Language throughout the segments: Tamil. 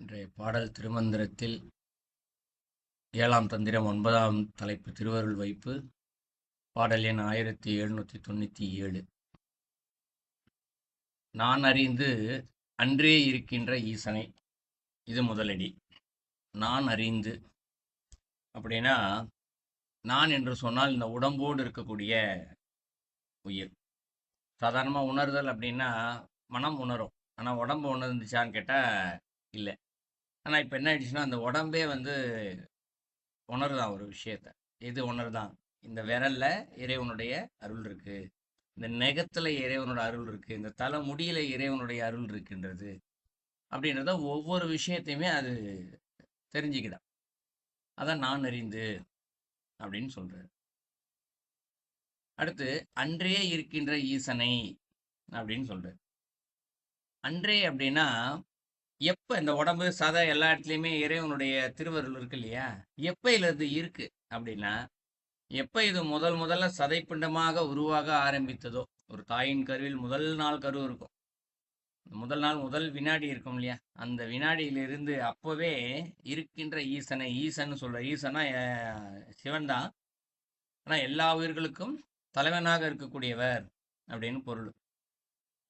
இன்றைய பாடல் திருமந்திரத்தில் 7ஆம் தந்திரம் 9ஆம் தலைப்பு திருவருள் வைப்பு. பாடல் எண் 1797. நான் அறிந்து அன்றே இருக்கின்ற ஈசனை. இது முதலடி. நான் அறிந்து அப்படின்னா, நான் என்று சொன்னால் இந்த உடம்போடு இருக்கக்கூடிய உயிர். சாதாரணமாக உணர்தல் அப்படின்னா மனம் உணரும், ஆனால் உடம்பு உணர்ந்துச்சான்னு கேட்டால் இல்லை. ஆனால் இப்போ என்ன ஆயிடுச்சுன்னா, அந்த உடம்பே உணருதான் ஒரு விஷயத்த. எது உணருதான்? இந்த விரல்ல இறைவனுடைய அருள் இருக்கு, இந்த நெகத்துல இறைவனோட அருள் இருக்கு, இந்த தலை முடியில இறைவனுடைய அருள் இருக்கின்றது அப்படின்றத ஒவ்வொரு விஷயத்தையுமே அது தெரிஞ்சுக்கிடும். அதான் நான் அறிந்து அப்படின்னு சொல்றாரு. அடுத்து அன்றே இருக்கின்ற ஈசனை அப்படின்னு சொல்றாரு. அன்றே அப்படின்னா எப்ப இந்த உடம்பு சதை எல்லா இடத்துலையுமே இறைவனுடைய திருவருள் இருக்கு இல்லையா, எப்ப இது இருக்கு அப்படின்னா, எப்ப இது முதல்ல சதைப்பிண்டமாக உருவாக ஆரம்பித்ததோ, ஒரு தாயின் கருவில் முதல் நாள் கரு இருக்கும், முதல் நாள் முதல் வினாடி இருக்கும் இல்லையா, அந்த வினாடியிலிருந்து அப்பவே இருக்கின்ற ஈசனை. ஈசன் சொல்ற ஈசனா சிவன் தான், ஆனா எல்லா உயிர்களுக்கும் தலைவனாக இருக்கக்கூடியவர் அப்படின்னு பொருள்.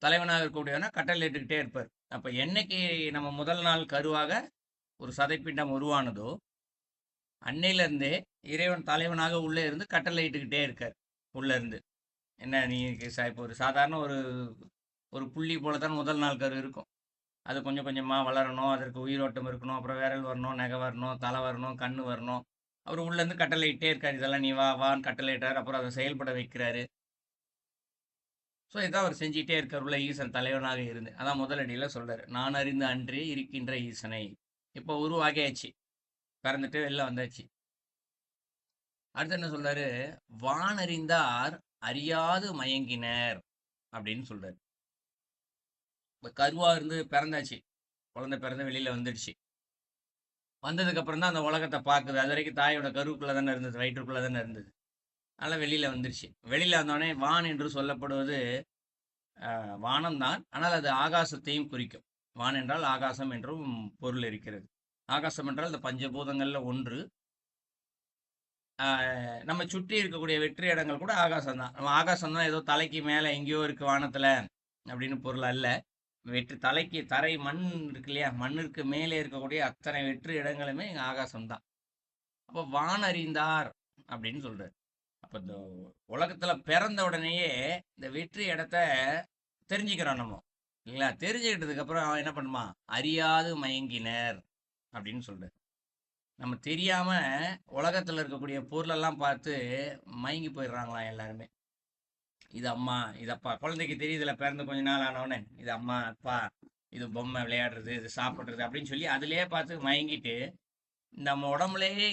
தலைவனாக இருக்கக்கூடியவனா கட்டளையிட்டுக்கிட்டே இருப்பார். அப்ப என்னைக்கு நம்ம முதல் நாள் கருவாக ஒரு சதைப்பிண்டம் உருவானதோ, அன்னையில இருந்தே இறைவன் தலைவனாக உள்ளே இருந்து கட்டளையிட்டுக்கிட்டே இருக்கார். உள்ள இருந்து என்ன, நீ இப்போ ஒரு சாதாரண ஒரு ஒரு புள்ளி போல தான் முதல் நாள் கரு இருக்கும். அது கொஞ்சம் கொஞ்சமா வளரணும், அதற்கு உயிரோட்டம் இருக்கணும், அப்புறம் விரல் வரணும், நகை வரணும், தலை வரணும், கண்ணு வரணும். அவர் உள்ள இருந்து கட்டளையிட்டே இருக்காரு, இதெல்லாம் நீ வா வான்னு கட்டளையிட்டார். அப்புறம் அதை செயல்பட வைக்கிறாரு. ஸோ இதான் அவர் செஞ்சுட்டே இருக்கார் உள்ள ஈசன் தலைவனாக இருந்து. அதான் முதலடியில் சொல்றாரு, நான் அறிந்த அன்றே இருக்கின்ற ஈசனை. இப்போ உருவாகியாச்சு, பிறந்துட்டு வெளில வந்தாச்சு. அடுத்து என்ன சொல்றாரு? வானறிந்தார் அறியாது மயங்கினர் அப்படின்னு சொல்றாரு. இப்போ கருவா இருந்து பிறந்தாச்சு, குழந்தை பிறந்து வெளியில வந்துடுச்சு. வந்ததுக்கு அப்புறம் தான் அந்த உலகத்தை பார்க்குது. அது வரைக்கும் தாயோட கருவுக்குள்ள தானே இருந்தது, வயிற்றுக்குள்ள தானே இருந்தது. அதனால வெளியில வந்துருச்சு. வெளியில வந்தோடனே வான் என்று சொல்லப்படுவது வானம் தான், ஆனால் அது ஆகாசத்தையும் குறிக்கும். வான் என்றால் ஆகாசம் என்றும் பொருள் இருக்கிறது. ஆகாசம் என்றால் இந்த பஞ்சபூதங்கள்ல ஒன்று. நம்ம சுற்றி இருக்கக்கூடிய வெற்றி இடங்கள் கூட ஆகாசம் தான். நம்ம ஆகாசம் தான் ஏதோ தலைக்கு மேலே எங்கேயோ இருக்கு வானத்துல அப்படின்னு பொருள் அல்ல. வெற்றி தலைக்கு தரை மண் இருக்கு இல்லையா, மண்ணிற்கு மேலே இருக்கக்கூடிய அத்தனை வெற்றி இடங்களுமே எங்க ஆகாசம் தான். அப்போ வான் அறிந்தார் அப்படின்னு சொல்றாரு. அப்ப இந்த உலகத்துல பிறந்த உடனேயே இந்த வெற்றி இடத்த தெரிஞ்சுக்கிறோம் நம்ம, இல்லைங்களா? தெரிஞ்சுக்கிட்டதுக்கு அப்புறம் அவன் என்ன பண்ணுமா, அறியாது மயங்கினர் அப்படின்னு சொல்றாரு. நம்ம தெரியாம உலகத்துல இருக்கக்கூடிய பொருளெல்லாம் பார்த்து மயங்கி போயிடுறாங்களாம் எல்லாருமே. இது அம்மா, இது அப்பா. குழந்தைக்கு தெரியுதுல, பிறந்து கொஞ்ச நாள் ஆனவொடனே இது அம்மா அப்பா, இது பொம்மை விளையாடுறது, இது சாப்பிட்றது அப்படின்னு சொல்லி அதுலயே பார்த்து மயங்கிட்டு, நம்ம உடம்புலயே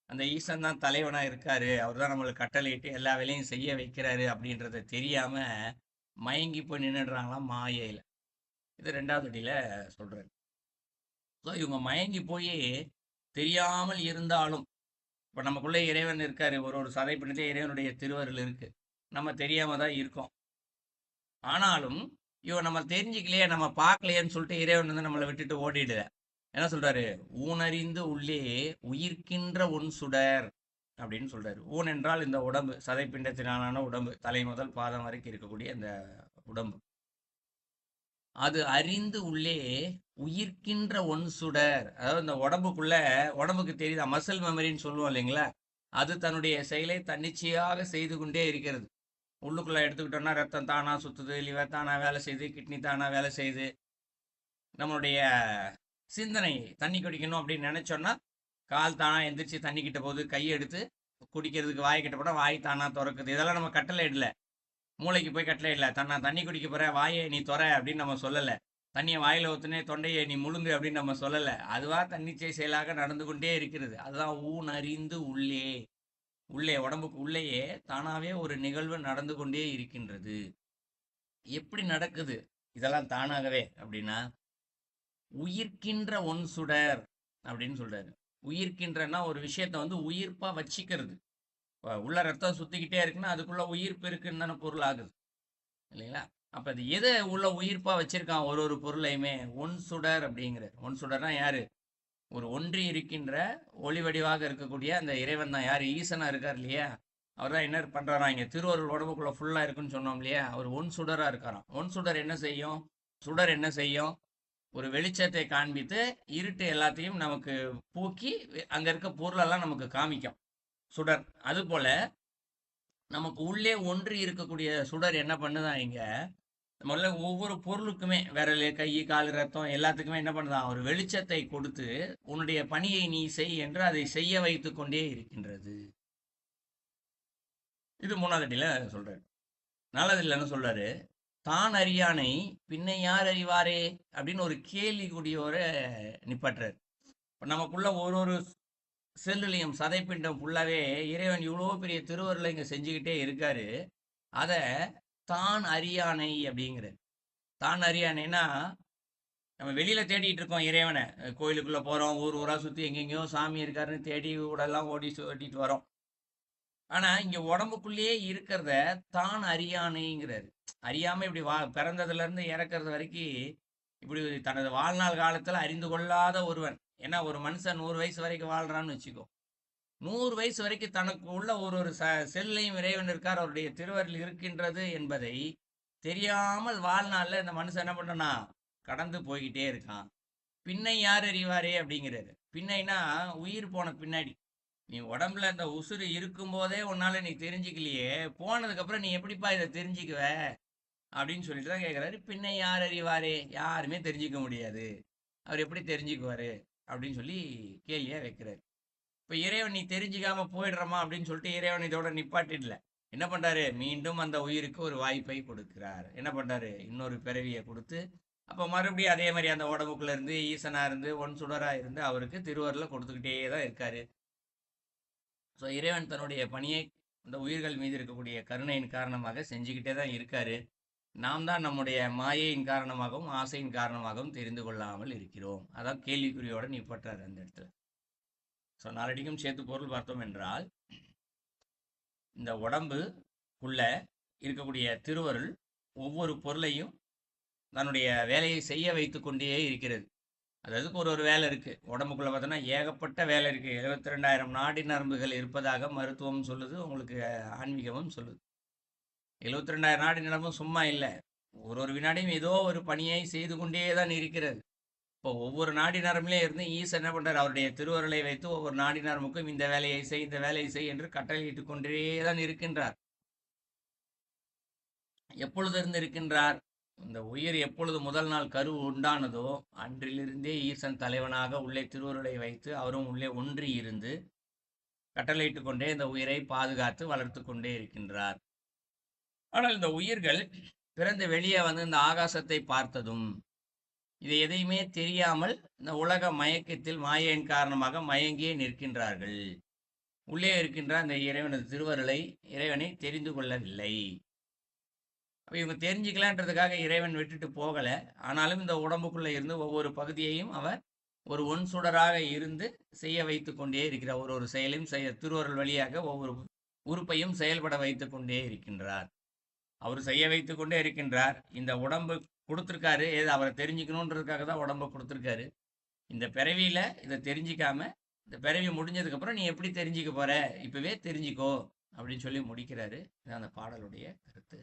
அந்த ஈசன் தான் தலைவனா இருக்காரு, அவர் தான் நம்மளுக்கு கட்டளையிட்டு எல்லா வேலையும் செய்ய வைக்கிறாரு அப்படின்றத தெரியாம மயங்கி போய் நின்றுடுறாங்களாம் மாயையில. இது 2வது அடியில சொல்றாரு. ஸோ இவங்க மயங்கி போய் தெரியாமல் இருந்தாலும், இப்போ நமக்குள்ளே இறைவன் இருக்காரு, ஒரு ஒரு சதை பிடித்தே இறைவனுடைய திருவருள் இருக்கு, நம்ம தெரியாம தான் இருக்கோம். ஆனாலும் இவன் நம்ம தெரிஞ்சுக்கலையே, நம்ம பார்க்கலையேன்னு சொல்லிட்டு இறைவன் நம்மளை விட்டுட்டு ஓடிடுத. என்ன சொல்றாரு? ஊனறிந்து உள்ளே உயிர்க்கின்ற ஒன் சுடர் அப்படின்னு சொல்றாரு. ஊன் என்றால் இந்த உடம்பு, சதைப்பிண்டத்தினாலான உடம்பு, தலை முதல் பாதம் வரைக்கும் இருக்கக்கூடிய இந்த உடம்பு. அது அறிந்து உள்ளே உயிர்க்கின்ற ஒன் சுடர். அதாவது இந்த உடம்புக்குள்ள, உடம்புக்கு தெரியுதா, மசில் மெமரின்னு சொல்லுவோம் இல்லைங்களா, அது தன்னுடைய செயலை தன்னிச்சையாக செய்து கொண்டே இருக்கிறது. உள்ளுக்குள்ள எடுத்துக்கிட்டோம்னா ரத்தம் தானா சுத்துது, லிவர் தானா வேலை செய்யுது, கிட்னி தானா வேலை செய்யுது. நம்மளுடைய சிந்தனை தண்ணி குடிக்கணும் அப்படின்னு நினைச்சோம்னா கால் தானா எந்திரிச்சு தண்ணி கிட்ட போகுது, கையை எடுத்து குடிக்கிறதுக்கு வாய் கிட்ட போனால் வாய் தானா திறக்குது. இதெல்லாம் நம்ம கட்டளை இடல, மூளைக்கு போய் கட்டளை இல்லை. தண்ணி குடிக்க போற, வாயை நீ துற அப்படின்னு நம்ம சொல்லலை. தண்ணியை வாயில ஊத்துனே தொண்டையை நீ முழுங்கு அப்படின்னு நம்ம சொல்லலை. அதுவா தன்னிச்சை செயலாக நடந்து கொண்டே இருக்கிறது. அதுதான் ஊன் அறிந்து உள்ளே. உள்ளே உடம்புக்கு உள்ளேயே தானாவே ஒரு நிகழ்வு நடந்து கொண்டே இருக்கின்றது. எப்படி நடக்குது இதெல்லாம் தானாகவே அப்படின்னா, உயிர்க்கின்ற ஒன் சுடர் அப்படின்னு சொல்றாரு. உயிர்க்கின்றன்னா ஒரு விஷயத்த உயிர்ப்பா வச்சிக்கிறது. உள்ள ரத்தம் சுத்திக்கிட்டே இருக்குன்னா அதுக்குள்ள உயிர்ப்பு இருக்குன்னு தானே பொருள் ஆகுது, இல்லைங்களா? அப்ப அது எதை உள்ள உயிர்ப்பா வச்சிருக்கான் ஒரு ஒரு பொருளையுமே? ஒன் சுடர் அப்படிங்கிற. ஒன் சுடர்னா யாரு? ஒரு ஒன்றி இருக்கின்ற ஒளி வடிவாக இருக்கக்கூடிய அந்த இறைவன் தான். யாரு? ஈசனா இருக்கார் இல்லையா? அவர் தான் என்ன பண்றாராம், இங்க திருவருள் உடம்புக்குள்ள ஃபுல்லா இருக்குன்னு சொன்னோம் இல்லையா? அவர் ஒன் சுடரா இருக்காராம். ஒன் சுடர் என்ன செய்யும்? சுடர் என்ன செய்யும்? ஒரு வெளிச்சத்தை காண்பித்து இருட்டு எல்லாத்தையும் நமக்கு போக்கி அங்க இருக்க பொருளெல்லாம் நமக்கு காமிக்கும் சுடர். அது போல நமக்கு உள்ளே ஒன்றி இருக்கக்கூடிய சுடர் என்ன பண்ணுதான் இங்க, முதல்ல ஒவ்வொரு பொருளுக்குமே விரல், கை, கால், ரத்தம் எல்லாத்துக்குமே என்ன பண்ணுதான், ஒரு வெளிச்சத்தை கொடுத்து உன்னுடைய பணியை நீ செய் என்று அதை செய்ய வைத்துக் கொண்டே இருக்கின்றது. இது மூணாவது அடியில சொல்றாரு. நாலாவது அடியில என்ன சொல்றாரு? தான் அறியானை பின்னை யார் அறிவாரே அப்படின்னு ஒரு கேள்வி கூடியோர நிப்பாட்டுறாரு. இப்ப நமக்குள்ள ஒரு ஒரு செல்லுலையும் சதைப்பிண்டம் ஃபுல்லாவே இறைவன் இவ்வளோ பெரிய திருவருளை இங்க செஞ்சுக்கிட்டே இருக்காரு. அத தான் அறியானை அப்படிங்கிற. தான் அறியானைன்னா நம்ம வெளியில தேடிட்டு இருக்கோம் இறைவனை. கோயிலுக்குள்ள போறோம், ஊர் ஊரா சுத்தி எங்கெங்கேயோ சாமி இருக்காருன்னு தேடி ஊடெல்லாம் ஓட்டிட்டு வரோம். ஆனா இங்க உடம்புக்குள்ளேயே இருக்கிறத தான் அறியானைங்கிறாரு. அறியாம இப்படி பிறந்ததுல இருந்து இறக்குறது வரைக்கும் இப்படி தனது வாழ்நாள் காலத்துல அறிந்து கொள்ளாத ஒருவன். ஏன்னா ஒரு மனுஷன் 100 வயசு வரைக்கும் வாழ்றான்னு வச்சுக்கோ. 100 வயசு வரைக்கும் தனக்கு உள்ள ஒரு ஒரு செல்லையும் இறைவன் இருக்கார், அவருடைய திருவருள் இருக்கின்றது என்பதை தெரியாமல் வாழ்நாள்ல இந்த மனுஷன் என்ன பண்ணனா கடந்து போய்கிட்டே இருக்கான். பின்னை யார் அறிவாரே அப்படிங்கிறாரு. பின்னைனா உயிர் போன பின்னாடி. நீ உடம்புல அந்த உசுறு இருக்கும்போதே உன்னால நீ தெரிஞ்சுக்கலையே, போனதுக்கு அப்புறம் நீ எப்படிப்பா இதை தெரிஞ்சுக்குவ அப்படின்னு சொல்லிட்டு தான் கேட்கிறாரு. பின்ன யார் அறிவாரே? யாருமே தெரிஞ்சுக்க முடியாது, அவர் எப்படி தெரிஞ்சுக்குவாரு அப்படின்னு சொல்லி கேள்வியா வைக்கிறாரு. இப்ப இறைவன் நீ தெரிஞ்சுக்காம போயிடுறமா அப்படின்னு சொல்லிட்டு இறைவன் இதோட நிப்பாட்டிடல. என்ன பண்றாரு? மீண்டும் அந்த உயிருக்கு ஒரு வாய்ப்பை கொடுக்கிறார். என்ன பண்றாரு? இன்னொரு பிறவியை கொடுத்து அப்ப மறுபடியும் அதே மாதிரி அந்த உடம்புக்குள்ள இருந்து ஈசனா இருந்து ஒன் சுடரா இருந்து அவருக்கு திருவருளை கொடுத்துக்கிட்டே தான் இருக்காரு. ஸோ இறைவன் தன்னுடைய பணியை இந்த உயிர்கள் மீது இருக்கக்கூடிய கருணையின் காரணமாக செஞ்சுக்கிட்டே தான் இருக்காரு. நாம் தான் நம்முடைய மாயையின் காரணமாகவும் ஆசையின் காரணமாகவும் தெரிந்து கொள்ளாமல் இருக்கிறோம். அதான் கேள்விக்குறியோட நிப்பற்றாரு அந்த இடத்துல. ஸோ நாளடிக்கும் சேர்த்து பொருள் பார்த்தோம் என்றால், இந்த உடம்பு உள்ள இருக்கக்கூடிய திருவருள் ஒவ்வொரு பொருளையும் தன்னுடைய வேலையை செய்ய வைத்து கொண்டே இருக்கிறது. அதுக்கு ஒரு ஒரு வேலை இருக்கு. உடம்புக்குள்ள பார்த்தோன்னா ஏகப்பட்ட வேலை இருக்கு. 72,000 நாடி நரம்புகள் இருப்பதாக மருத்துவம் சொல்லுது, உங்களுக்கு ஆன்மீகமும் சொல்லுது. 72,000 நாடி நரம்பும் சும்மா இல்லை. ஒரு ஒரு வினாடியும் ஏதோ ஒரு பணியை செய்து கொண்டே தான் இருக்கிறது. இப்போ ஒவ்வொரு நாடி நரம்பிலே இருந்து ஈசன் என்ன பண்றார்? அவருடைய திருவருளை வைத்து ஒவ்வொரு நாடி நரம்புக்கும் இந்த வேலையை செய், இந்த வேலையை செய் என்று கட்டளையிட்டு கொண்டே தான் இருக்கின்றார். எப்பொழுது இருந்து இருக்கின்றார்? இந்த உயிர் எப்பொழுது முதல் நாள் கரு உண்டானதோ அன்றிலிருந்தே ஈசன் தலைவனாக உள்ளே திருவருளை வைத்து அவரும் உள்ளே ஒன்றி இருந்து கட்டளையிட்டு கொண்டே இந்த உயிரை பாதுகாத்து வளர்த்து கொண்டே இருக்கின்றார். ஆனால் இந்த உயிர்கள் பிறந்து வெளியே வந்து இந்த ஆகாசத்தை பார்த்ததும் இதை எதையுமே தெரியாமல் இந்த உலக மயக்கத்தில் மாயையின் காரணமாக மயங்கியே நிற்கின்றார்கள். உள்ளே இருக்கின்ற அந்த இறைவனது திருவருளை இறைவனை தெரிந்து கொள்ளவில்லை. அப்ப இவங்க தெரிஞ்சுக்கலான்றதுக்காக இறைவன் விட்டுட்டு போகல. ஆனாலும் இந்த உடம்புக்குள்ள இருந்து ஒவ்வொரு பகுதியையும் அவர் ஒரு ஒன் சுடராக இருந்து செய்ய வைத்து கொண்டே இருக்கிறார். ஒரு ஒரு செயலையும் திருவருள் வழியாக ஒவ்வொரு உறுப்பையும் செயல்பட வைத்து கொண்டே இருக்கின்றார். அவர் செய்ய வைத்து கொண்டே இருக்கின்றார். இந்த உடம்பு கொடுத்துருக்காரு, ஏது அவரை தெரிஞ்சுக்கணுன்றதுக்காக தான் உடம்பை கொடுத்துருக்காரு. இந்த பிறவியில இதை தெரிஞ்சிக்காம இந்த பிறவி முடிஞ்சதுக்கு அப்புறம் நீ எப்படி தெரிஞ்சுக்க போற, இப்பவே தெரிஞ்சுக்கோ அப்படின்னு சொல்லி முடிக்கிறாரு. இது அந்த பாடலுடைய கருத்து.